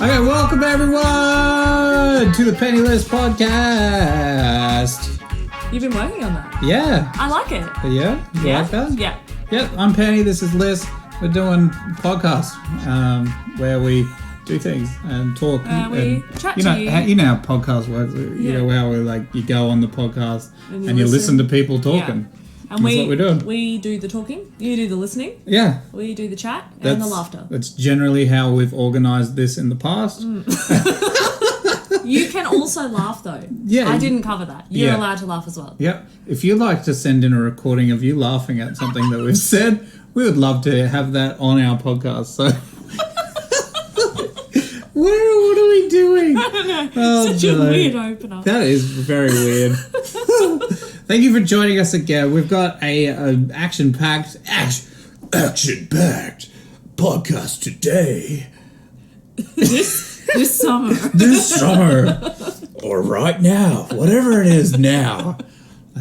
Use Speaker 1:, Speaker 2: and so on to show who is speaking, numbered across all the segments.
Speaker 1: Okay, welcome everyone to the Pennylys podcast.
Speaker 2: You've been working on that.
Speaker 1: Yeah.
Speaker 2: I like it.
Speaker 1: Yeah? You like that?
Speaker 2: Yeah.
Speaker 1: Yep, I'm Penny, this is Liz. We're doing podcasts where we do things and talk.
Speaker 2: We chat
Speaker 1: you
Speaker 2: to
Speaker 1: know,
Speaker 2: you.
Speaker 1: You know how podcast works. You know how we you go on the podcast and you listen to people talking.
Speaker 2: Yeah. And
Speaker 1: that's what we're doing.
Speaker 2: We do the talking, you do the listening.
Speaker 1: Yeah.
Speaker 2: We do the chat and the laughter.
Speaker 1: That's generally how we've organised this in the past.
Speaker 2: You can also laugh though.
Speaker 1: Yeah.
Speaker 2: I didn't cover that. You're allowed to laugh as well.
Speaker 1: Yep. If you'd like to send in a recording of you laughing at something that we've said, we would love to have that on our podcast. So, what are we doing?
Speaker 2: I don't know. Oh, such a weird opener.
Speaker 1: That is very weird. Thank you for joining us again. We've got a action-packed podcast today.
Speaker 2: This summer.
Speaker 1: This summer. Or right now. Whatever it is now.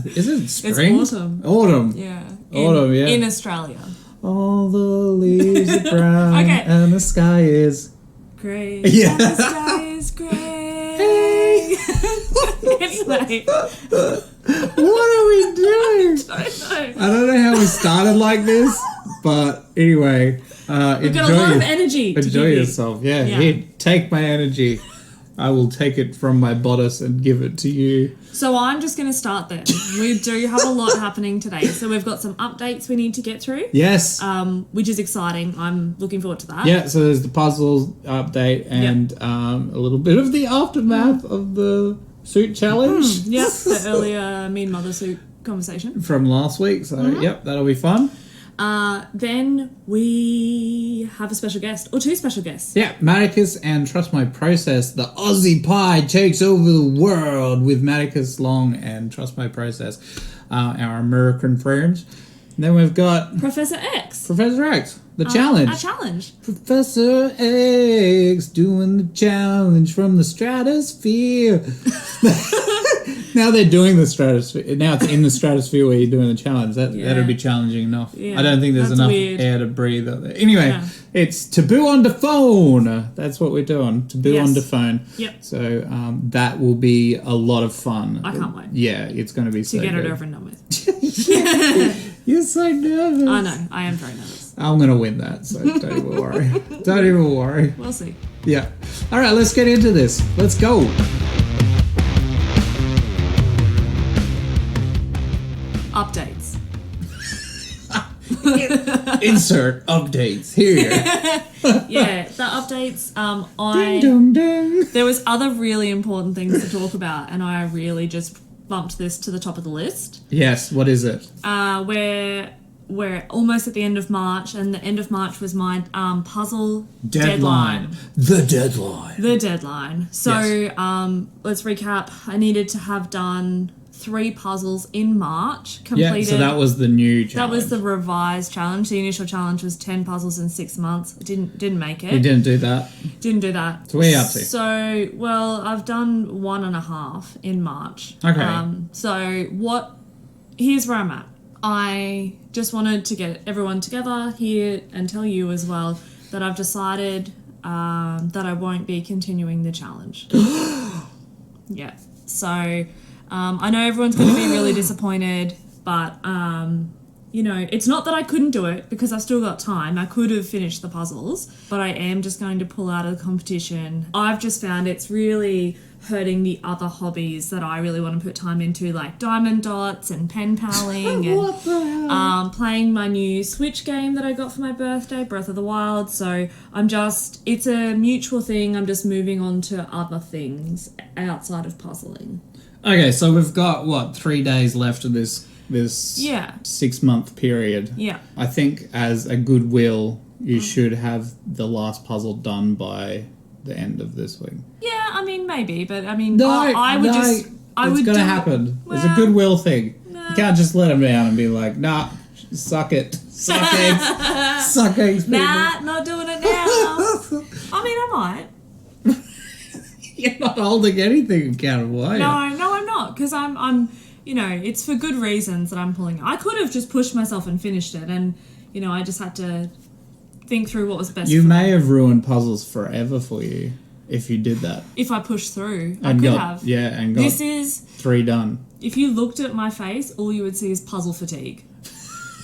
Speaker 1: Is it spring?
Speaker 2: It's autumn.
Speaker 1: Autumn.
Speaker 2: Yeah.
Speaker 1: Autumn, yeah.
Speaker 2: In Australia.
Speaker 1: All the leaves are brown and the sky is
Speaker 2: grey.
Speaker 1: Yeah.
Speaker 2: And the sky is grey.
Speaker 1: Hey.
Speaker 2: Anyway.
Speaker 1: What are we doing?
Speaker 2: I don't know.
Speaker 1: I don't know how we started like this, but anyway,
Speaker 2: We've got a lot of energy.
Speaker 1: Enjoy yourself. Yeah. Here, take my energy. I will take it from my bodice and give it to you.
Speaker 2: So I'm just going to start then. We do have a lot happening today. So we've got some updates we need to get through.
Speaker 1: Yes.
Speaker 2: Which is exciting. I'm looking forward to that.
Speaker 1: Yeah, so there's the puzzles update and a little bit of the aftermath of the suit challenge.
Speaker 2: Yep, the earlier Mean Mother suit conversation.
Speaker 1: From last week. So, yep, that'll be fun.
Speaker 2: Then we have a special guest, or two special guests.
Speaker 1: Yeah, Matticus and TrustMyProcess. The Aussie Pie takes over the world with MatticusLong and TrustMyProcess, our American friends. And then we've got
Speaker 2: Professor X.
Speaker 1: Professor X, the challenge.
Speaker 2: A challenge.
Speaker 1: Professor X doing the challenge from the stratosphere. Now they're doing the stratosphere. Now it's in the stratosphere where you're doing the challenge. That'd be challenging enough.
Speaker 2: Yeah,
Speaker 1: I don't think there's enough air to breathe out there. Anyway, it's Taboo on the phone. That's what we're doing. Taboo on the phone.
Speaker 2: Yep.
Speaker 1: So that will be a lot of fun.
Speaker 2: I can't wait.
Speaker 1: Yeah, it's going to be so
Speaker 2: to get
Speaker 1: good.
Speaker 2: it over and done with.
Speaker 1: You're so nervous.
Speaker 2: I know. I am very nervous.
Speaker 1: I'm going to win that, so don't even worry. Don't even worry.
Speaker 2: We'll see.
Speaker 1: Yeah. All right, let's get into this. Let's go.
Speaker 2: Updates.
Speaker 1: Insert updates here.
Speaker 2: Yeah, the updates.
Speaker 1: Ding, dong, dong.
Speaker 2: There was other really important things to talk about, and I really just bumped this to the top of the list.
Speaker 1: Yes, what is it?
Speaker 2: We're almost at the end of March, and the end of March was my puzzle
Speaker 1: deadline. The deadline.
Speaker 2: The deadline. So let's recap. I needed to have done 3 puzzles in March. Completed.
Speaker 1: Yeah, so that was the new challenge.
Speaker 2: That was the revised challenge. The initial challenge was 10 puzzles in 6 months. Didn't make it.
Speaker 1: You didn't do that?
Speaker 2: Didn't do that.
Speaker 1: So where are you up to?
Speaker 2: So, well, I've done 1.5 in March.
Speaker 1: Okay.
Speaker 2: Here's where I'm at. I just wanted to get everyone together here and tell you as well that I've decided that I won't be continuing the challenge. Yeah. So I know everyone's going to be really disappointed, but it's not that I couldn't do it because I've still got time. I could have finished the puzzles, but I am just going to pull out of the competition. I've just found it's really hurting the other hobbies that I really want to put time into, like diamond dots and pen paling and
Speaker 1: What the hell?
Speaker 2: Playing my new Switch game that I got for my birthday, Breath of the Wild. So it's a mutual thing. I'm just moving on to other things outside of puzzling.
Speaker 1: Okay, so we've got, 3 days left of this 6-month period.
Speaker 2: Yeah.
Speaker 1: I think as a goodwill, you should have the last puzzle done by the end of this week.
Speaker 2: Yeah, I mean, maybe, but I mean,
Speaker 1: No,
Speaker 2: I would
Speaker 1: it's going to happen.
Speaker 2: Well,
Speaker 1: it's a goodwill thing.
Speaker 2: no.
Speaker 1: You can't just let them down and be like, nah, suck it. Suck eggs. Suck eggs, people.
Speaker 2: Nah, not doing it now. I mean, I might.
Speaker 1: You're not holding anything accountable, are you?
Speaker 2: No, I'm not, because I'm it's for good reasons that I'm pulling. I could have just pushed myself and finished it, and, I just had to think through what was best
Speaker 1: You
Speaker 2: for
Speaker 1: may
Speaker 2: me.
Speaker 1: have ruined puzzles forever for you. if you did that.
Speaker 2: If I pushed through,
Speaker 1: And
Speaker 2: I could
Speaker 1: got,
Speaker 2: have.
Speaker 1: Yeah, and got
Speaker 2: This is...
Speaker 1: 3 done.
Speaker 2: If you looked at my face, all you would see is puzzle fatigue.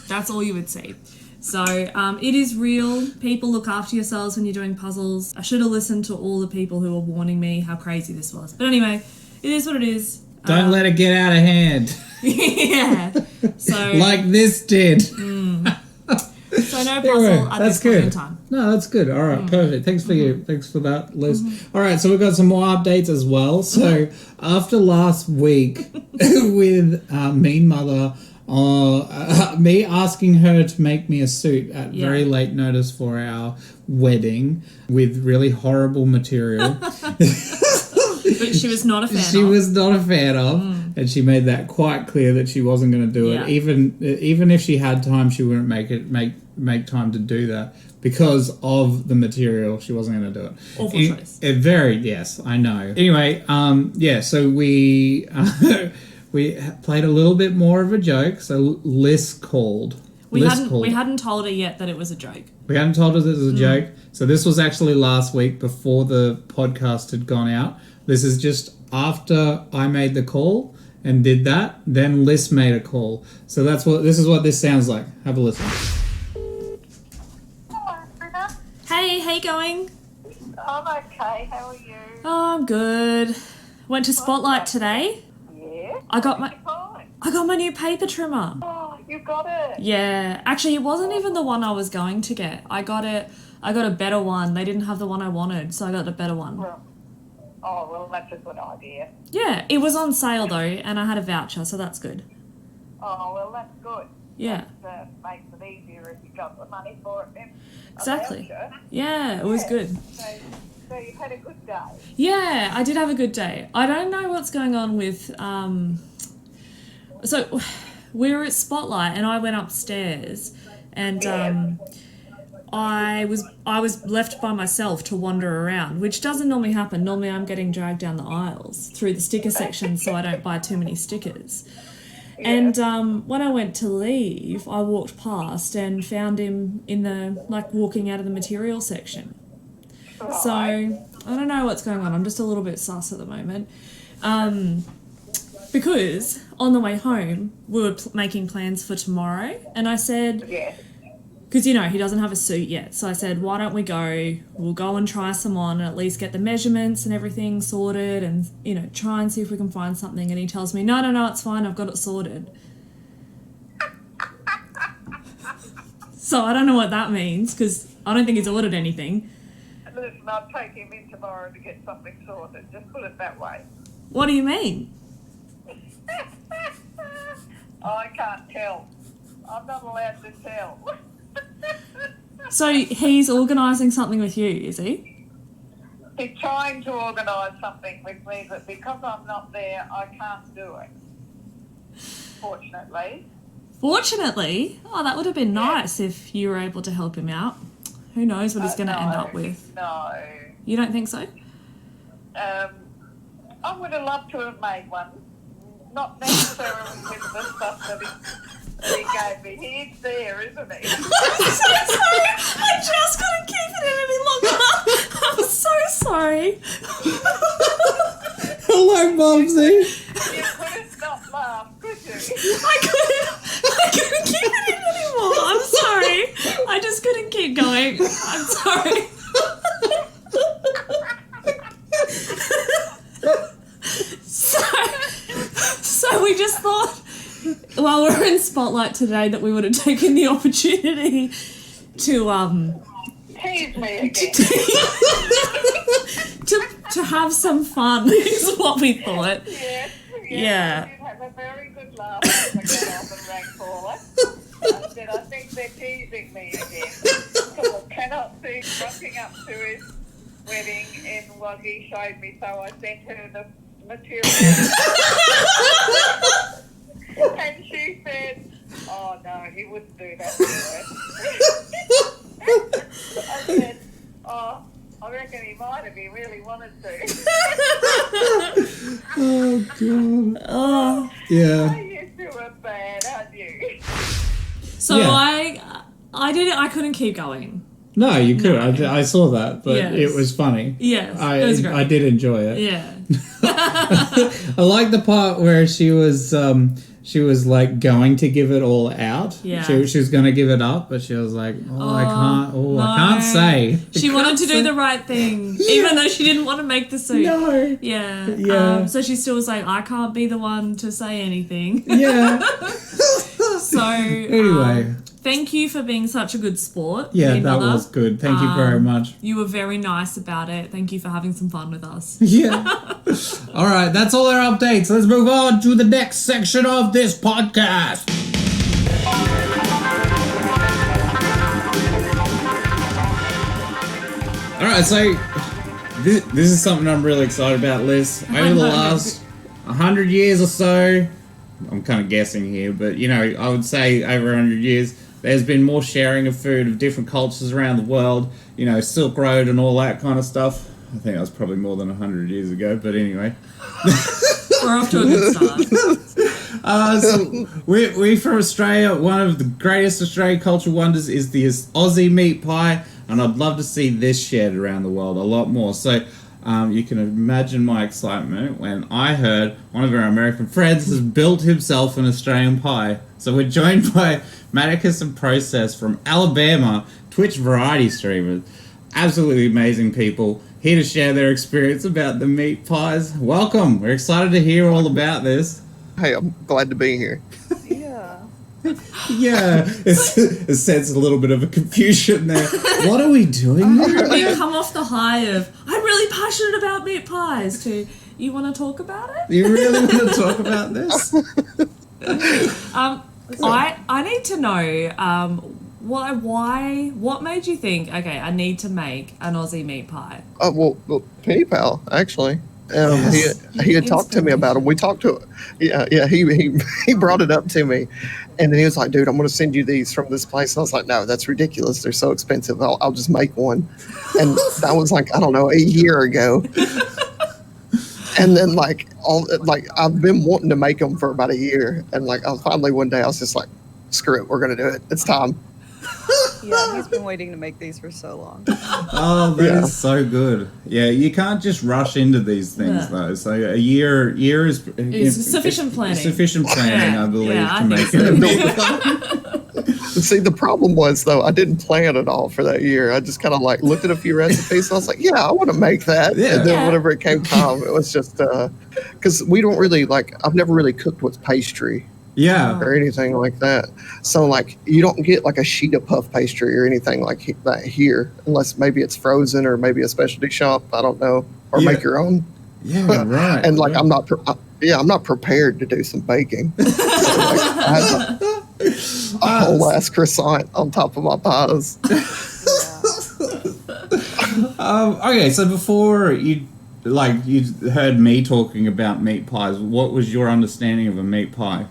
Speaker 2: That's all you would see. So it is real. People, look after yourselves when you're doing puzzles. I should have listened to all the people who were warning me how crazy this was. But anyway, it is what it is.
Speaker 1: Don't let it get out of hand.
Speaker 2: Yeah. So
Speaker 1: like this did.
Speaker 2: So no puzzle at this point in time.
Speaker 1: No, that's good. All right, perfect. Thanks for that, Liz. All right, so we've got some more updates as well. So after last week with Mean Mother, me asking her to make me a suit at very late notice for our wedding with really horrible material.
Speaker 2: But she was not a fan
Speaker 1: She was not a fan of, and she made that quite clear that she wasn't going to do it. Even if she had time, she wouldn't make time to do that because of the material. She wasn't going to do it.
Speaker 2: Awful choice.
Speaker 1: Yes, I know. Anyway, so we we played a little bit more of a joke. So Liz called.
Speaker 2: We hadn't told her yet that it was a joke.
Speaker 1: We hadn't told her that it was a joke. So this was actually last week before the podcast had gone out. This is just after I made the call and did that. Then Liz made a call. So this is what this sounds like. Have a listen.
Speaker 3: Hello, Britta.
Speaker 2: Hey, how you going?
Speaker 3: I'm okay. How are you?
Speaker 2: Oh, I'm good. Went to Spotlight today.
Speaker 3: Yeah.
Speaker 2: I got
Speaker 3: Fine.
Speaker 2: my new paper trimmer.
Speaker 3: Oh, you got it.
Speaker 2: Yeah, actually, it wasn't even the one I was going to get. I got a better one. They didn't have the one I wanted, so I got the better one.
Speaker 3: Well, that's a good idea.
Speaker 2: Yeah, it was on sale though, and I had a voucher, so that's good.
Speaker 3: Oh, well, that's good.
Speaker 2: Yeah.
Speaker 3: That makes it easier if you got the money for it then.
Speaker 2: Exactly. Yeah, it was good.
Speaker 3: So you had a good day.
Speaker 2: Yeah, I did have a good day. I don't know what's going on with so we were at Spotlight and I went upstairs and I was left by myself to wander around, which doesn't normally happen. Normally I'm getting dragged down the aisles through the sticker section so I don't buy too many stickers. Yeah. And when I went to leave, I walked past and found him in the, walking out of the material section. Right. So I don't know what's going on. I'm just a little bit sus at the moment. Because on the way home, we were making plans for tomorrow, and I said... Yeah. Because, he doesn't have a suit yet. So I said, why don't we go? We'll go and try some on and at least get the measurements and everything sorted and, try and see if we can find something. And he tells me, no, it's fine. I've got it sorted. So I don't know what that means because I don't think he's ordered anything.
Speaker 3: Listen, I'll take him in tomorrow to get something sorted. Just put it that way.
Speaker 2: What do you mean?
Speaker 3: I can't tell. I'm not allowed to tell.
Speaker 2: So he's organising something with you, is he?
Speaker 3: He's trying to organise something with me, but because I'm not there, I can't do it. Fortunately? Oh, that would have been nice if you were able to help him out. Who knows what he's going to end up with? No. You don't think so? I would have loved to have made one. Not necessarily with the stuff that he gave me. He's there, isn't he?
Speaker 2: I'm so sorry. I just couldn't keep it in any longer. I'm so sorry.
Speaker 1: Hello, Mumsy.
Speaker 3: You couldn't not laugh, could you?
Speaker 2: I couldn't keep it in anymore. I'm sorry. I just couldn't keep going. I'm sorry. So we just thought, while we're in Spotlight today, that we would have taken the opportunity to
Speaker 3: tease me again.
Speaker 2: to have some fun is what we thought.
Speaker 3: Yes.
Speaker 2: Yeah.
Speaker 3: You have a very good laugh when I got off and rang caller. I said, I think they're teasing me again. Because I cannot see rocking up to his wedding in what he showed me, so I sent her the material. And she said, oh no, he wouldn't do that to her. I said, oh, I reckon he might if he really wanted to.
Speaker 1: Oh, God.
Speaker 2: Oh.
Speaker 1: Yeah.
Speaker 3: You two are bad, aren't you?
Speaker 2: So yeah. I did it. I couldn't keep going.
Speaker 1: No, you could.
Speaker 2: No.
Speaker 1: I saw that, but
Speaker 2: Yes.
Speaker 1: it was funny.
Speaker 2: Yes, it was great.
Speaker 1: I did enjoy it.
Speaker 2: Yeah.
Speaker 1: I like the part where she was like going to give it all out.
Speaker 2: Yeah.
Speaker 1: She was going to give it up, but she was like, I can't say.
Speaker 2: She wanted to do the right thing, even though she didn't want to make the suit.
Speaker 1: No.
Speaker 2: Yeah.
Speaker 1: Yeah.
Speaker 2: So she still was like, I can't be the one to say anything.
Speaker 1: Yeah.
Speaker 2: So
Speaker 1: Anyway.
Speaker 2: Thank you for being such a good sport.
Speaker 1: Yeah,
Speaker 2: Big
Speaker 1: that
Speaker 2: Brother.
Speaker 1: was good. Thank you very much.
Speaker 2: You were very nice about it. Thank you for having some fun with us.
Speaker 1: Yeah. All right, that's all our updates. Let's move on to the next section of this podcast. All right, so this is something I'm really excited about, Liz. Over the last 100 years or so, I'm kind of guessing here, but, I would say over 100 years, there's been more sharing of food of different cultures around the world, Silk Road and all that kind of stuff. I think that was probably more than 100 years ago, but anyway.
Speaker 2: We're off to a good start.
Speaker 1: So we from Australia, one of the greatest Australian cultural wonders is the Aussie meat pie, and I'd love to see this shared around the world a lot more. So you can imagine my excitement when I heard one of our American friends has built himself an Australian pie. So we're joined by Matticus and Process from Alabama, Twitch variety streamers. Absolutely amazing people, here to share their experience about the meat pies. Welcome. We're excited to hear all about this.
Speaker 4: Hey, I'm glad to be here.
Speaker 3: Yeah.
Speaker 1: Yeah, it sense a little bit of a confusion there. What are we doing here?
Speaker 2: We come off the high of, I'm really passionate about meat pies, to, you want to talk about it?
Speaker 1: You really want to talk about this?
Speaker 2: I need to know what made you think, okay, I need to make an Aussie meat pie?
Speaker 4: Well, PennyPow, actually. He had talked to me about it. We talked to he brought it up to me, and then he was like, dude, I'm going to send you these from this place. And I was like, no, that's ridiculous. They're so expensive. I'll just make one. And that was like, I don't know, a year ago. And then I've been wanting to make them for about a year. And finally one day I was just like, screw it, we're going to do it. It's time.
Speaker 5: Yeah, he's been waiting to make these for so long.
Speaker 1: Oh, that is so good. Yeah, you can't just rush into these things though. So a year is
Speaker 2: sufficient planning.
Speaker 1: Sufficient planning, I believe, to make it.
Speaker 4: See, the problem was though, I didn't plan at all for that year. I just kind of looked at a few recipes and I was like, yeah, I want to make that.
Speaker 1: Yeah.
Speaker 4: And then whenever it came time, it was just because we don't really I've never really cooked with pastry.
Speaker 1: Yeah.
Speaker 4: Or anything like that. So you don't get a sheet of puff pastry or anything like that here, unless maybe it's frozen or maybe a specialty shop. I don't know, or make your own.
Speaker 1: Yeah, right.
Speaker 4: And I'm not prepared to do some baking. So, I had a whole ass croissant on top of my pies.
Speaker 1: Okay, so before you heard me talking about meat pies, what was your understanding of a meat pie?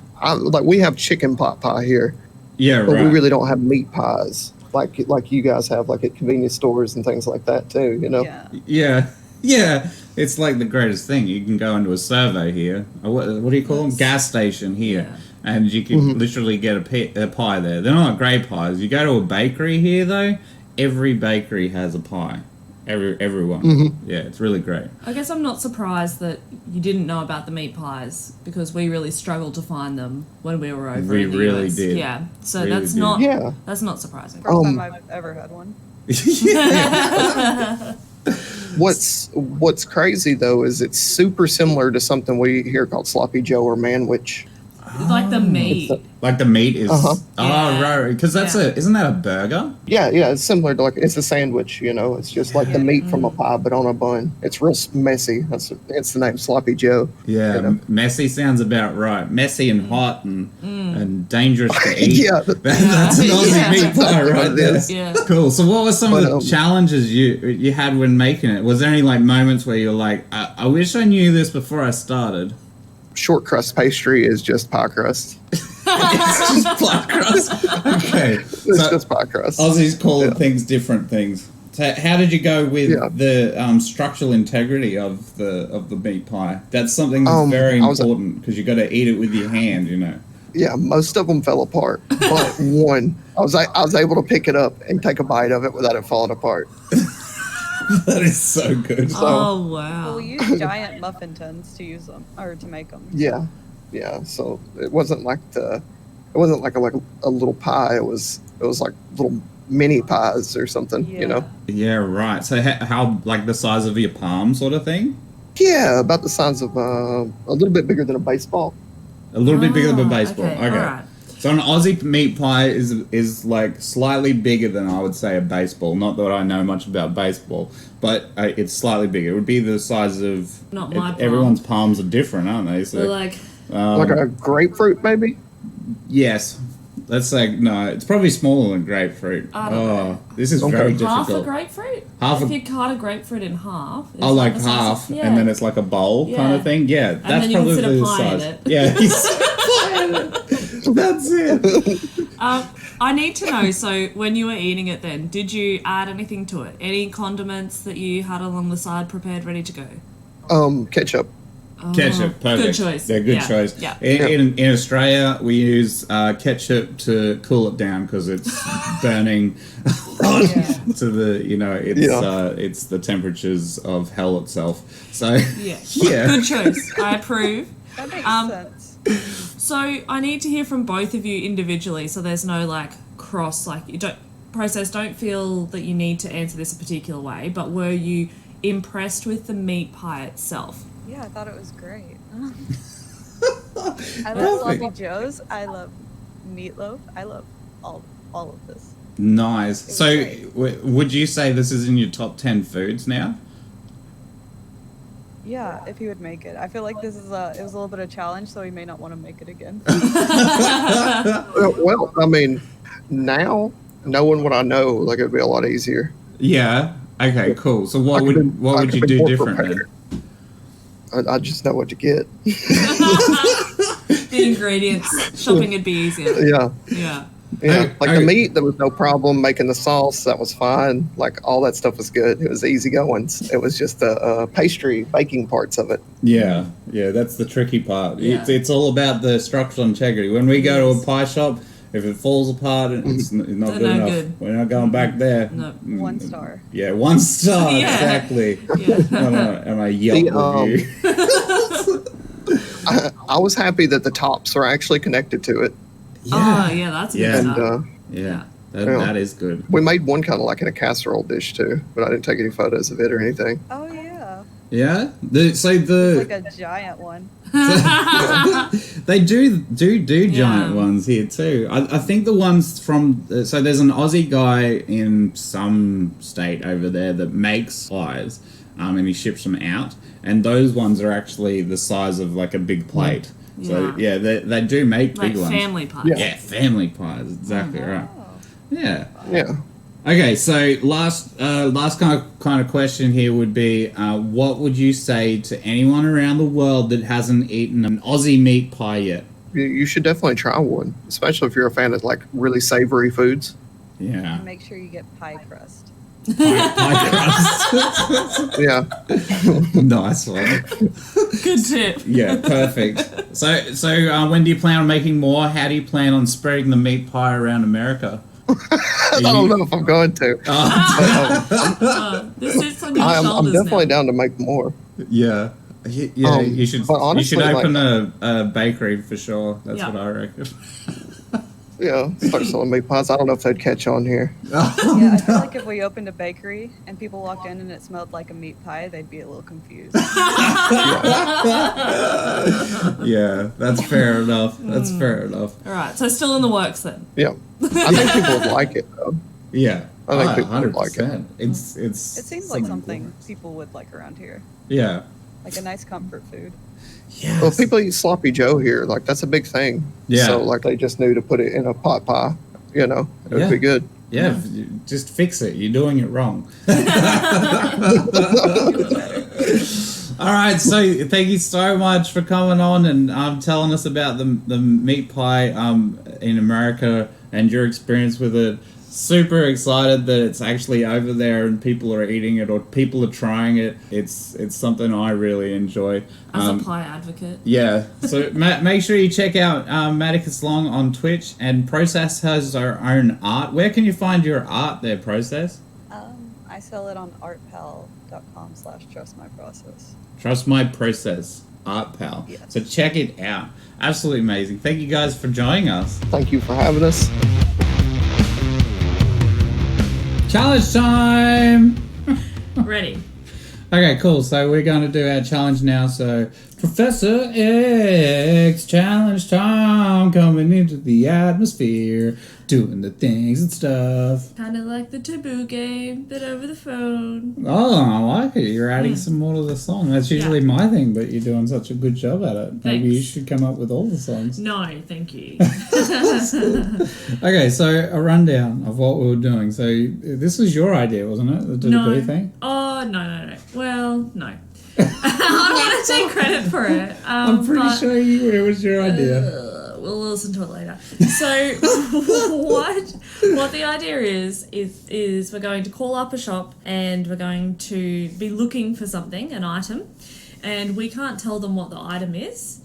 Speaker 4: We have chicken pot pie here.
Speaker 1: Yeah,
Speaker 4: but
Speaker 1: right.
Speaker 4: we really don't have meat pies like you guys have at convenience stores and things like that too.
Speaker 1: Yeah. It's the greatest thing. You can go into a survey here. What do you call them? Gas station here. Yeah. And you can literally get a pie there. They're not grey pies. You go to a bakery here though. Every bakery has a pie. Everyone. Mm-hmm. Yeah, it's really great.
Speaker 2: I guess I'm not surprised that you didn't know about the meat pies because we really struggled to find them when we were over in the
Speaker 1: really
Speaker 2: US.
Speaker 1: did.
Speaker 2: Yeah, so
Speaker 1: really
Speaker 2: that's
Speaker 1: did.
Speaker 2: that's not surprising.
Speaker 5: First time I've ever had one.
Speaker 4: What's crazy though is it's super similar to something we hear called sloppy joe or manwich.
Speaker 2: Like the meat.
Speaker 1: Like the meat is...
Speaker 4: Uh-huh.
Speaker 1: Oh, right. Because isn't that a burger?
Speaker 4: Yeah, it's similar to it's a sandwich, It's just the meat from a pie, but on a bun. It's real messy. It's the name Sloppy Joe.
Speaker 1: Yeah, messy sounds about right. Messy and hot and dangerous to eat.
Speaker 4: Yeah.
Speaker 1: That's an Aussie meat pie right there.
Speaker 2: Yeah.
Speaker 1: Cool. So what were some of the challenges you had when making it? Was there any moments where you were like, I wish I knew this before I started?
Speaker 4: Short crust pastry is just pie crust.
Speaker 1: It's just pie crust. Okay.
Speaker 4: It's just pie crust.
Speaker 1: Aussies call things different things. So how did you go with the structural integrity of the meat pie? That's something that's very important because you got to eat it with your hand,
Speaker 4: Yeah, most of them fell apart, but one, I was able to pick it up and take a bite of it without it falling apart.
Speaker 1: That is so good.
Speaker 2: Oh wow.
Speaker 5: Well, we use giant muffin tins to use them or to make them.
Speaker 4: Yeah, yeah. So it wasn't like a little pie. It was like little mini pies or something.
Speaker 5: Yeah.
Speaker 4: You know.
Speaker 1: Yeah, right. So how like the size of your palm, sort of thing?
Speaker 4: Yeah, about the size of a little bit bigger than a baseball.
Speaker 1: A little bit bigger than a baseball.
Speaker 2: Okay.
Speaker 1: Okay.
Speaker 2: All right.
Speaker 1: So an Aussie meat pie is like slightly bigger than I would say a baseball. Not that I know much about baseball, but it's slightly bigger. It would be the size of.
Speaker 2: Not my palm.
Speaker 1: Everyone's palms are different, aren't they? So
Speaker 2: We're like,
Speaker 4: Like a grapefruit, maybe.
Speaker 1: yes. Let's say no. It's probably smaller than grapefruit.
Speaker 2: I don't know.
Speaker 1: This is
Speaker 4: Okay.
Speaker 1: very
Speaker 2: half
Speaker 1: difficult.
Speaker 2: a grapefruit?
Speaker 1: Half
Speaker 2: if
Speaker 1: a-
Speaker 2: you cut a grapefruit in half. It's
Speaker 1: Oh, like
Speaker 2: the size
Speaker 1: half,
Speaker 2: of- yeah.
Speaker 1: and then it's like a bowl kind
Speaker 2: Yeah.
Speaker 1: of thing. Yeah, that's
Speaker 2: then you can
Speaker 1: probably
Speaker 2: sit a
Speaker 1: the
Speaker 2: pie in
Speaker 1: size.
Speaker 2: it.
Speaker 1: Yeah, he's pie in it. That's it.
Speaker 2: I need to know, so when you were eating it then, did you add anything to it? Any condiments that you had along the side prepared, ready to go?
Speaker 4: Ketchup.
Speaker 1: Ketchup, perfect.
Speaker 2: Good choice.
Speaker 1: They're good
Speaker 2: Yeah,
Speaker 1: choice.
Speaker 2: yeah.
Speaker 1: In Australia, we use ketchup to cool it down because it's burning to the it's the temperatures of hell itself. So
Speaker 2: Yeah.
Speaker 1: yeah.
Speaker 2: Good choice. I approve.
Speaker 5: That makes sense.
Speaker 2: So I need to hear from both of you individually, so there's no like cross, like you don't feel that you need to answer this a particular way, but were you impressed with the meat pie itself?
Speaker 5: Yeah, I thought it was great. I love
Speaker 1: Perfect.
Speaker 5: sloppy joes. I love meatloaf. I love all of this.
Speaker 1: Nice.
Speaker 5: was
Speaker 1: So
Speaker 5: great.
Speaker 1: would you say this is in your top 10 foods now?
Speaker 5: Yeah, if he would make it. I feel like this is it was a little bit of a challenge, so he may not want to make it again.
Speaker 4: Well, I mean, now knowing what I know, like it'd be a lot easier.
Speaker 1: Yeah. Okay, cool. So what
Speaker 4: I
Speaker 1: would
Speaker 4: could've-
Speaker 1: what
Speaker 4: I
Speaker 1: would you
Speaker 4: could've
Speaker 1: do
Speaker 4: been more
Speaker 1: different
Speaker 4: prepared. I just know what to get.
Speaker 2: The ingredients, shopping would be easier.
Speaker 4: Yeah.
Speaker 2: Yeah.
Speaker 4: Yeah, like
Speaker 1: I-
Speaker 4: the meat, there was no problem. Making the sauce, that was fine. Like all that stuff was good. It was easy going. It was just the pastry baking parts of it.
Speaker 1: Yeah, that's the tricky part.
Speaker 2: Yeah.
Speaker 1: It's all about the structural integrity. When we go to a pie shop, if it falls apart, it's not
Speaker 2: They're
Speaker 1: good
Speaker 2: no
Speaker 1: enough.
Speaker 2: good.
Speaker 1: We're not going back there.
Speaker 2: No.
Speaker 5: 1 star.
Speaker 1: Yeah, 1 star,
Speaker 2: Yeah.
Speaker 1: exactly.
Speaker 2: Yeah.
Speaker 1: And a Yelp review.
Speaker 4: I was happy that the tops were actually connected to it.
Speaker 2: Oh, yeah, that's good
Speaker 1: Yeah.
Speaker 4: And
Speaker 2: stuff.
Speaker 1: Yeah,
Speaker 4: Yeah.
Speaker 1: that is good.
Speaker 4: we made one kind of like in a casserole dish too, but I didn't take any photos of it or anything.
Speaker 5: Oh yeah,
Speaker 1: Yeah,
Speaker 5: it's like a giant one.
Speaker 1: they do giant
Speaker 2: Yeah.
Speaker 1: ones here too. I think the ones from so there's an Aussie guy in some state over there that makes pies, and he ships them out, and those ones are actually the size of like a big plate. So yeah, they do make
Speaker 2: Like
Speaker 1: big ones.
Speaker 2: family pies.
Speaker 1: Yeah, family pies. Exactly right.
Speaker 5: Oh.
Speaker 1: Yeah.
Speaker 4: Yeah.
Speaker 1: Okay, so last kind of question here would be, what would you say to anyone around the world that hasn't eaten an Aussie meat pie yet?
Speaker 4: You should definitely try one, especially if you're a fan of like really savory foods.
Speaker 1: Yeah.
Speaker 5: And make sure you get pie crust.
Speaker 1: Pie crust.
Speaker 4: Yeah.
Speaker 1: Nice one.
Speaker 2: Good tip.
Speaker 1: Yeah, perfect. So when do you plan on making more? How do you plan on spreading the meat pie around America?
Speaker 4: I don't know if I'm going to.
Speaker 2: This sits on your
Speaker 4: I'm
Speaker 2: shoulders
Speaker 4: definitely
Speaker 2: now.
Speaker 4: down to make more.
Speaker 1: Yeah. Yeah,
Speaker 4: but
Speaker 1: you should
Speaker 4: honestly,
Speaker 1: open a bakery for sure. That's
Speaker 2: Yeah.
Speaker 1: what I reckon.
Speaker 4: Yeah, start selling meat pies. I don't know if they'd catch on here.
Speaker 5: Yeah, I feel like if we opened a bakery and people walked in and it smelled like a meat pie, they'd be a little confused.
Speaker 1: Yeah, that's fair enough. That's fair enough.
Speaker 2: All right, so still in the works then.
Speaker 4: Yeah, I think people would like it though.
Speaker 1: Yeah,
Speaker 4: I think people would like it.
Speaker 1: 100%. It's
Speaker 5: It seems like something
Speaker 1: different.
Speaker 5: people would like around here.
Speaker 1: Yeah.
Speaker 5: Like a nice comfort food.
Speaker 1: Yes.
Speaker 4: Well, people eat sloppy Joe here. Like that's a big thing.
Speaker 1: Yeah.
Speaker 4: So like they just knew to put it in a pot pie. You know, it would
Speaker 1: Yeah.
Speaker 4: be good.
Speaker 1: Yeah, just fix it. You're doing it wrong. All right, so thank you so much for coming on and telling us about the meat pie in America and your experience with it. super excited that it's actually over there and people are eating it or people are trying it. It's something I really enjoy.
Speaker 2: As a pie advocate.
Speaker 1: Yeah. So make sure you check out MatticusLong on Twitch, and Process has her own art. Where can you find your art there, Process?
Speaker 5: I sell it on artpal.com/TrustMyProcess.
Speaker 1: TrustMyProcess. Art Pal.
Speaker 5: Yes.
Speaker 1: So check it out. Absolutely amazing. Thank you guys for joining us.
Speaker 4: Thank you for having us.
Speaker 1: Challenge time!
Speaker 2: Ready.
Speaker 1: Okay, cool. So we're going to do our challenge now. So Professor X, challenge time, coming into the atmosphere, doing the things and stuff.
Speaker 2: Kind of like the Taboo game, but over the phone.
Speaker 1: Oh, I like it. You're adding some more to the song. That's usually my thing, but you're doing such a good job at it. Maybe you should come up with all the songs.
Speaker 2: No, thank you.
Speaker 1: Okay, so a rundown of what we were doing. So this was your idea, wasn't it? The Taboo thing?
Speaker 2: Oh, no. Well, no. I'm going to take credit for it.
Speaker 1: I'm pretty sure it was your idea.
Speaker 2: We'll listen to it later. So what the idea is we're going to call up a shop and we're going to be looking for something, an item, and we can't tell them what the item is.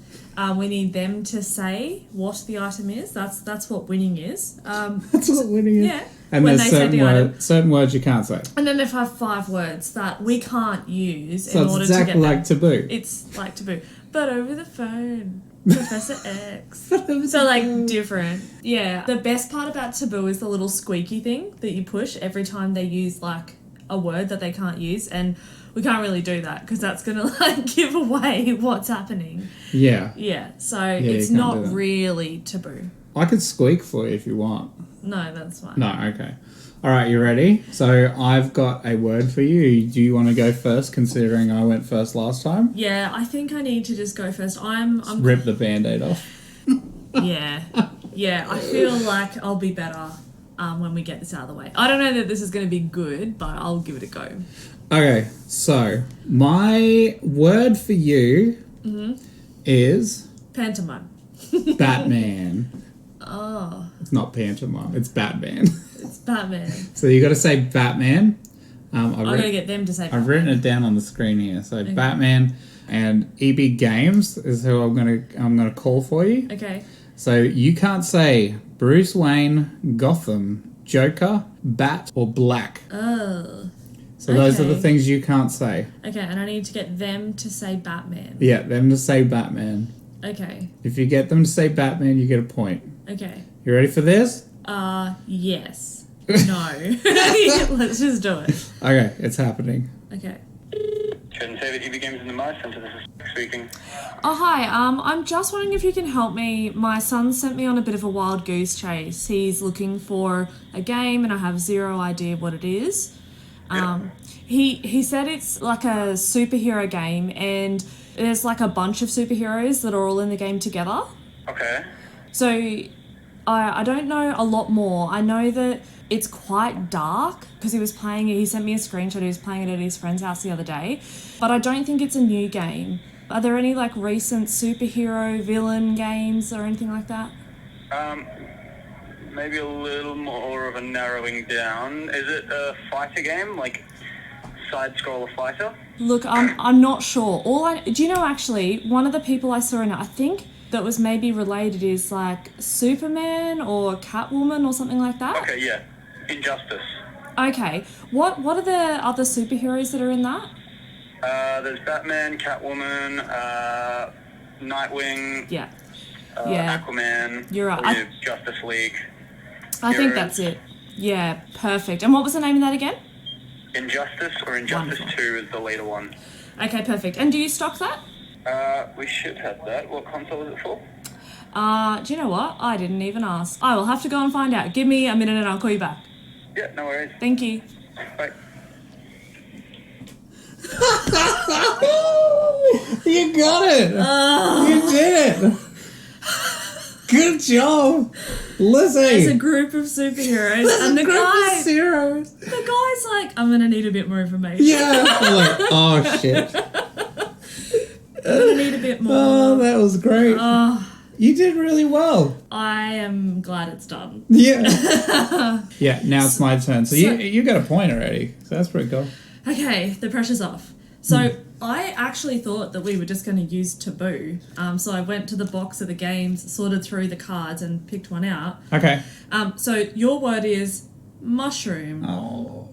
Speaker 2: We need them to say what the item is. That's what winning is.
Speaker 1: That's what winning is?
Speaker 2: Yeah.
Speaker 1: And
Speaker 2: when
Speaker 1: there's
Speaker 2: they say the item.
Speaker 1: certain words you can't say.
Speaker 2: And then they have 5 words that we can't use
Speaker 1: So
Speaker 2: in
Speaker 1: it's
Speaker 2: order
Speaker 1: exactly
Speaker 2: to get
Speaker 1: like
Speaker 2: them.
Speaker 1: Taboo.
Speaker 2: It's like Taboo, but over the phone. Professor X. So like different. Yeah. The best part about Taboo is the little squeaky thing that you push every time they use like a word that they can't use, and we can't really do that because that's gonna like give away what's happening.
Speaker 1: Yeah.
Speaker 2: Yeah. So it's not really Taboo.
Speaker 1: I could squeak for you if you want.
Speaker 2: No, that's fine.
Speaker 1: No, okay. All right, you ready? So I've got a word for you. Do you want to go first, considering I went first last time?
Speaker 2: Yeah, I think I need to just go first. I'm
Speaker 1: rip the Band-Aid off.
Speaker 2: Yeah. I feel like I'll be better when we get this out of the way. I don't know that this is going to be good, but I'll give it a go.
Speaker 1: Okay, so my word for you is
Speaker 2: Pantomime.
Speaker 1: Batman.
Speaker 2: Oh.
Speaker 1: It's not pantomime. It's Batman.
Speaker 2: It's Batman.
Speaker 1: So you got to say Batman.
Speaker 2: I'm going to get them to say Batman.
Speaker 1: I've written it down on the screen here. So Batman and EB Games is who I'm gonna call for you.
Speaker 2: Okay.
Speaker 1: So you can't say Bruce Wayne, Gotham, Joker, Bat, or Black.
Speaker 2: Oh.
Speaker 1: So those are the things you can't say.
Speaker 2: Okay, and I need to get them to say Batman.
Speaker 1: Yeah, them to say Batman.
Speaker 2: Okay.
Speaker 1: If you get them to say Batman, you get a point.
Speaker 2: Okay.
Speaker 1: You ready for this?
Speaker 2: Yes. No. Let's just do it.
Speaker 1: Okay, it's happening.
Speaker 2: Okay.
Speaker 6: Shouldn't say that EV Games in the Mars Center. This is speaking.
Speaker 2: Oh, hi. I'm just wondering if you can help me. My son sent me on a bit of a wild goose chase. He's looking for a game and I have zero idea what it is. He said it's like a superhero game and there's like a bunch of superheroes that are all in the game together.
Speaker 6: Okay.
Speaker 2: So I don't know a lot more. I know that it's quite dark because he was playing it. He sent me a screenshot. He was playing it at his friend's house the other day. But I don't think it's a new game. Are there any like recent superhero villain games or anything like that?
Speaker 6: Maybe a little more of a narrowing down. Is it a fighter game, like side-scroller fighter?
Speaker 2: Look, I'm not sure. Do you know actually? One of the people I saw in it, I think that was maybe related is like Superman or Catwoman or something like that.
Speaker 6: Okay, yeah, Injustice.
Speaker 2: Okay, what are the other superheroes that are in that?
Speaker 6: There's Batman, Catwoman, Nightwing.
Speaker 2: Yeah.
Speaker 6: Aquaman.
Speaker 2: You're right.
Speaker 6: With Justice League.
Speaker 2: I think that's it. Yeah, perfect. And what was the name of that again?
Speaker 6: Injustice or Injustice
Speaker 2: Wonderful.
Speaker 6: 2 is the later one.
Speaker 2: Okay, perfect. And do you stock that?
Speaker 6: We should have that. What console is it for?
Speaker 2: Do you know what? I didn't even ask. I will have to go and find out. Give me a minute and I'll call you back.
Speaker 6: Yeah, no worries.
Speaker 2: Thank you.
Speaker 6: Bye.
Speaker 1: You got it! You did it! Good job! Lizzie!
Speaker 2: There's a group of superheroes and the
Speaker 1: guy's
Speaker 2: like, I'm gonna need a bit more information.
Speaker 1: Yeah! I'm like, oh shit.
Speaker 2: I'm gonna need a bit more.
Speaker 1: Oh, that was great. You did really well.
Speaker 2: I am glad it's done.
Speaker 1: Yeah. Yeah, now it's my turn. So you got a point already. So that's pretty cool.
Speaker 2: Okay, the pressure's off. So I actually thought that we were just going to use Taboo. So I went to the box of the games, sorted through the cards, and picked one out.
Speaker 1: Okay.
Speaker 2: So your word is mushroom.
Speaker 1: Oh.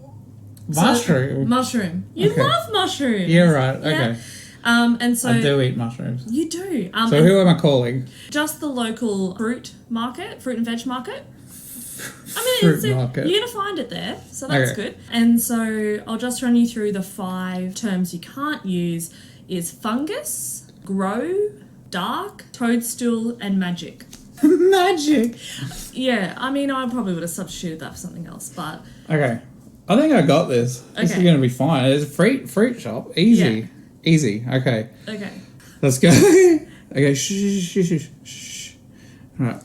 Speaker 1: Mushroom?
Speaker 2: Mushroom. You
Speaker 1: Okay.
Speaker 2: love mushrooms.
Speaker 1: Yeah, right. Okay.
Speaker 2: And so
Speaker 1: I do eat mushrooms.
Speaker 2: you do.
Speaker 1: So who am I calling?
Speaker 2: Just the local fruit and veg market. I mean,
Speaker 1: Fruit market.
Speaker 2: you're going to find it there, so that's
Speaker 1: Okay.
Speaker 2: good. And so I'll just run you through the 5 terms you can't use is fungus, grow, dark, toadstool, and magic.
Speaker 1: Magic.
Speaker 2: Yeah, I mean, I probably would have substituted that for something else, but...
Speaker 1: Okay. I think I got this. This is
Speaker 2: Okay.
Speaker 1: going to be fine. It's a fruit shop. Easy.
Speaker 2: Yeah.
Speaker 1: Easy. Okay.
Speaker 2: Okay.
Speaker 1: Let's go. Okay. Shh. All right.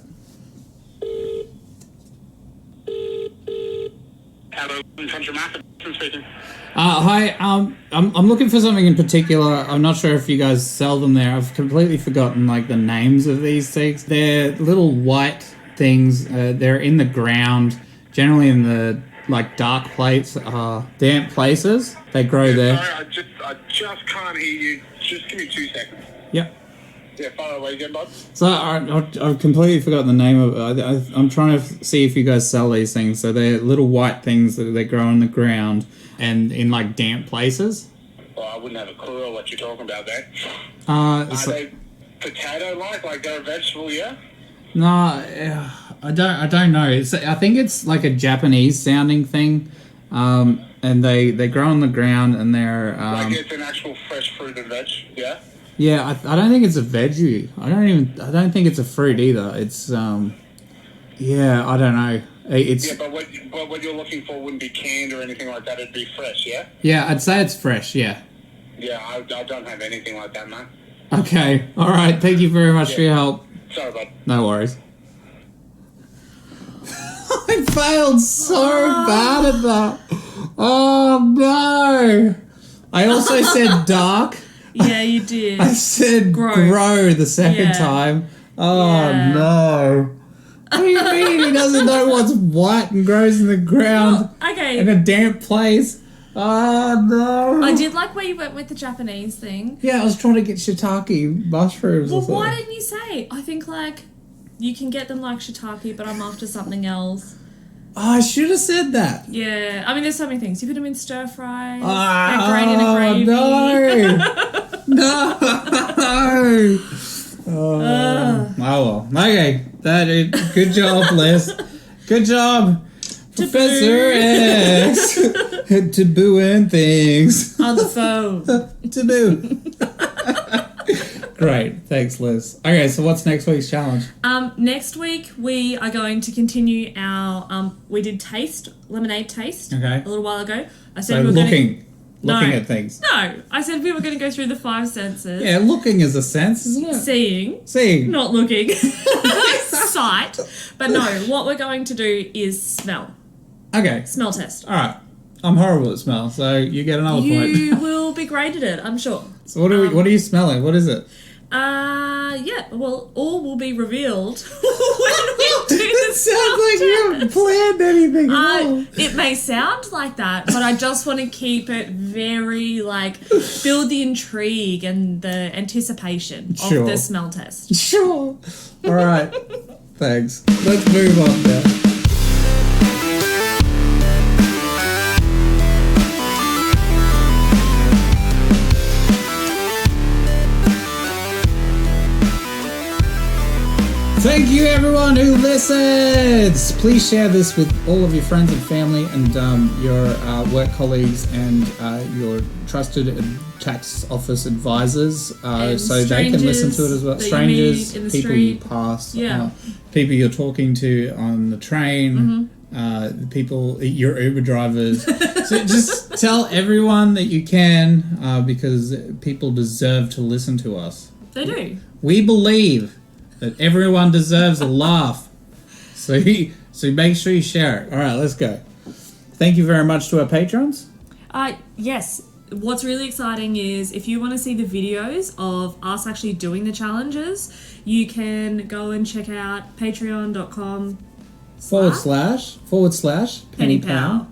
Speaker 6: Hello, Country Master speaking.
Speaker 1: Hi. I'm looking for something in particular. I'm not sure if you guys sell them there. I've completely forgotten like the names of these things. They're little white things. They're in the ground, generally in the like dark plates, damp places. They grow there.
Speaker 6: Sorry, I just can't hear you. Just give me 2 seconds.
Speaker 1: Yep.
Speaker 6: Yeah, far away again, bud.
Speaker 1: So I've completely forgotten the name of it. I'm trying to see if you guys sell these things. So they're little white things that they grow on the ground and in like damp places.
Speaker 6: Well, I wouldn't have a clue what you're talking about there.
Speaker 1: Are
Speaker 6: They potato-like they're a vegetable, yeah?
Speaker 1: No, I don't know. I think it's like a Japanese sounding thing, and they grow on the ground and they're
Speaker 6: Like it's an actual fresh fruit and veg, yeah?
Speaker 1: yeah. I don't think it's a veggie. I don't think it's a fruit either. It's yeah. I don't know. It's
Speaker 6: Yeah, but what you're looking for wouldn't be canned or anything like that. It'd be fresh, yeah?
Speaker 1: yeah. I'd say it's fresh. Yeah.
Speaker 6: Yeah, I don't have anything like that, man.
Speaker 1: Okay. All right. Thank you very much for your help.
Speaker 6: Sorry, bud.
Speaker 1: No worries. I failed so bad at that. Oh no! I also said dark.
Speaker 2: Yeah, you did.
Speaker 1: I said grow the second time. Oh
Speaker 2: Yeah.
Speaker 1: no! What do you mean he doesn't know what's white and grows in the ground
Speaker 2: Okay.
Speaker 1: in a damp place? Oh no!
Speaker 2: I did like where you went with the Japanese thing.
Speaker 1: Yeah, I was trying to get shiitake mushrooms.
Speaker 2: Well,
Speaker 1: or something.
Speaker 2: why didn't you say? I think like you can get them like shiitake, but I'm after something else.
Speaker 1: Oh, I should have said that.
Speaker 2: Yeah, I mean, there's so many things. You put them in stir fries.
Speaker 1: Ah,
Speaker 2: they're great in a gravy.
Speaker 1: No! No! Oh well. Okay. Good job, Liz. Good job. Professor X. Taboo and things.
Speaker 2: On the phone.
Speaker 1: Taboo. Great. Thanks, Liz. Okay, so what's next week's challenge?
Speaker 2: Next week we are going to continue our we did lemonade taste
Speaker 1: Okay.
Speaker 2: a little while ago. I said
Speaker 1: So
Speaker 2: we were
Speaker 1: looking
Speaker 2: No.
Speaker 1: at things.
Speaker 2: No, I said we were going to go through the 5 senses.
Speaker 1: Yeah, looking is a sense, isn't it?
Speaker 2: Seeing, not looking.
Speaker 1: Seeing.
Speaker 2: Sight. But no, what we're going to do is smell.
Speaker 1: Okay.
Speaker 2: Smell test.
Speaker 1: All right. I'm horrible at smell, so you get another point.
Speaker 2: You will be great at it, I'm sure.
Speaker 1: So what are you smelling? What is it?
Speaker 2: Yeah, well, all will be revealed when we do
Speaker 1: It
Speaker 2: the
Speaker 1: sounds like you haven't planned anything at all.
Speaker 2: It may sound like that, but I just want to keep it very, build the intrigue and the anticipation
Speaker 1: Sure.
Speaker 2: of the smell test.
Speaker 1: Sure. All right. Thanks. Let's move on now. Thank you, everyone who listens. Please share this with all of your friends and family and your work colleagues and your trusted tax office advisors,
Speaker 2: And
Speaker 1: so they can listen to it as well.
Speaker 2: that you
Speaker 1: Strangers,
Speaker 2: meet in the
Speaker 1: people
Speaker 2: street.
Speaker 1: you pass,
Speaker 2: Yeah.
Speaker 1: people you're talking to on the train, people, your Uber drivers. So just tell everyone that you can, because people deserve to listen to us.
Speaker 2: They do.
Speaker 1: We believe that everyone deserves a laugh. So make sure you share it. All right, let's go. Thank you very much to our patrons.
Speaker 2: Yes. what's really exciting is if you want to see the videos of us actually doing the challenges, you can go and check out patreon.com
Speaker 1: / PennyPow.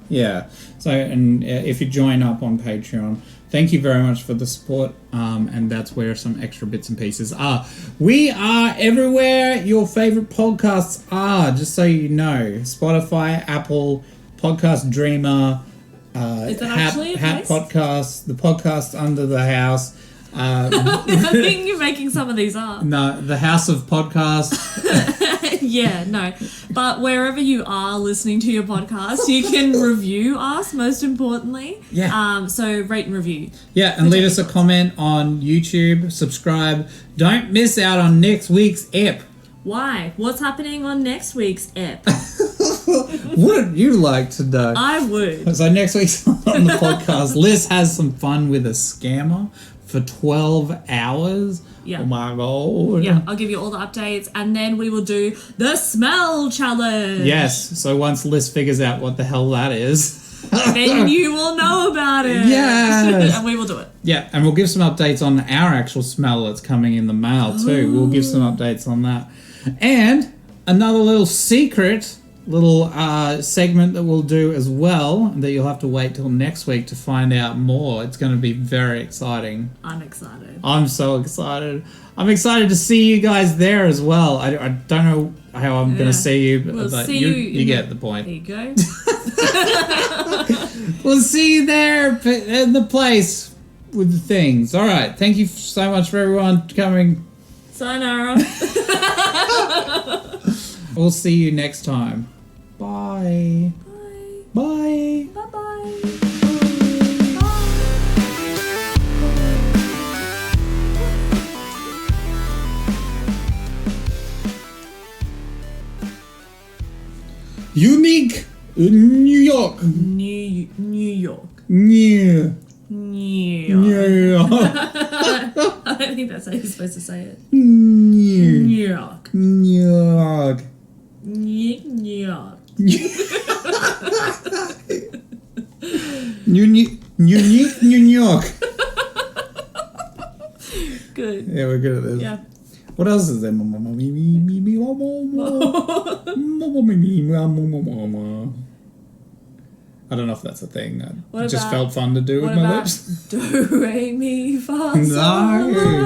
Speaker 1: Yeah. So, and if you join up on Patreon, thank you very much for the support. And that's where some extra bits and pieces are. We are everywhere your favorite podcasts are, just so you know. Spotify, Apple, Podcast Dreamer,
Speaker 2: Is that actually a
Speaker 1: Hat
Speaker 2: place?
Speaker 1: Podcast, the podcast under the house.
Speaker 2: I think you're making some of these up.
Speaker 1: No, the House of Podcasts.
Speaker 2: Yeah, no. But wherever you are listening to your podcast, you can review us, most importantly.
Speaker 1: Yeah.
Speaker 2: So rate and review.
Speaker 1: Yeah, and leave us a comment on YouTube, subscribe. Don't miss out on next week's ep.
Speaker 2: Why? What's happening on next week's ep?
Speaker 1: Wouldn't you like to know?
Speaker 2: I would.
Speaker 1: So next week's on the podcast, Liz has some fun with a scammer for 12 hours.
Speaker 2: Yeah.
Speaker 1: Oh my god.
Speaker 2: Yeah, I'll give you all the updates, and then we will do the smell challenge.
Speaker 1: Yes, so once Liz figures out what the hell that is,
Speaker 2: then you will know about it.
Speaker 1: Yes.
Speaker 2: And we will do it.
Speaker 1: yeah, and we'll give some updates on our actual smell that's coming in the mail too. We'll give some updates on that. And another little secret little segment that we'll do as well, that you'll have to wait till next week to find out more. It's going to be very exciting.
Speaker 2: I'm excited.
Speaker 1: I'm so excited. I'm excited to see you guys there as well. I don't know how I'm going to see you,
Speaker 2: We'll
Speaker 1: but
Speaker 2: see
Speaker 1: you get the point.
Speaker 2: There you go.
Speaker 1: We'll see you there in the place with the things. All right. Thank you so much for everyone coming.
Speaker 2: Sayonara.
Speaker 1: We'll see you next time. Bye.
Speaker 2: Bye.
Speaker 1: Bye.
Speaker 2: Bye-bye.
Speaker 1: Unique New York.
Speaker 2: New York.
Speaker 1: New
Speaker 2: New York.
Speaker 1: York.
Speaker 2: I don't think that's how you're supposed to say it.
Speaker 1: New
Speaker 2: New York.
Speaker 1: York.
Speaker 2: New York.
Speaker 1: Unique New York.
Speaker 2: Good.
Speaker 1: Yeah, we're good at this.
Speaker 2: Yeah.
Speaker 1: What else is there? I don't know if that's a thing. It just felt fun to do with my lips.
Speaker 2: Do, re, mi, fa, sol,
Speaker 1: No.